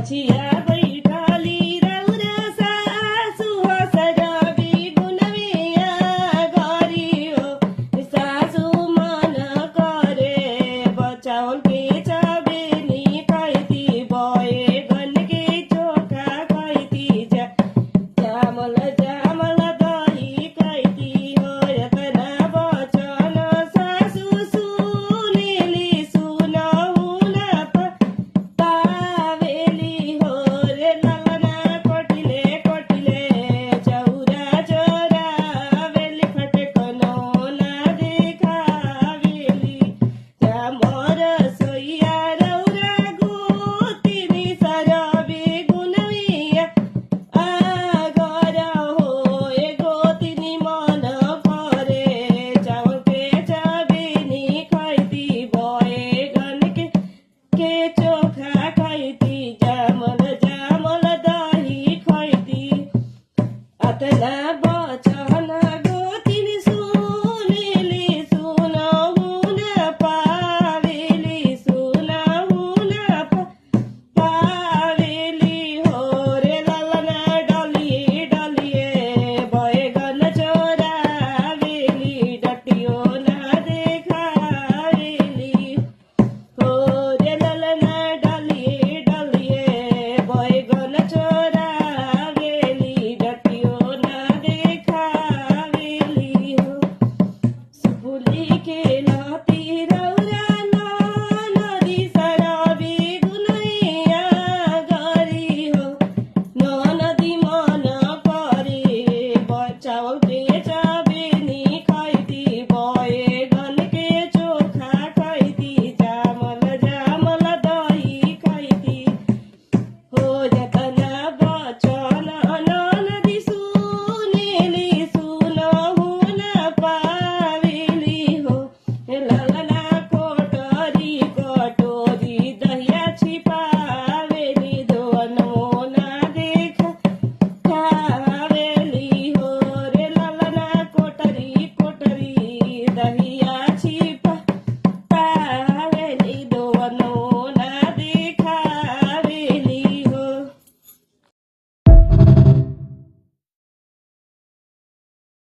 बछिया बैठाली रौरा सासु हसरबी गुनविया गरियो सासु मन करे बचाउन के चबेनी खैती बैगन के चोखा खैती जामल जामल दही खैती हो एतना बचन सासु सुनेली सुनहुन पावेली हो रे ललना कोटिले कोटिले चौरा चोरावेली फटकनो ना देखावेली मोर सोइया रौरा गोतिनी सरबी गुनविया आगर हो ए गोतिनी मन करे चावल के चबेनी खैती बैगन के चोखा खैती जामल जामल दही खैती अतना बचन गोतिनी सुनेली सुनहुन पावेली सुनहुन पावेली हो रे ललना डलिए डलिए बैगन चोरावेली डटियो ना देखावेली हो रे ललना डलिए डलिए बैगन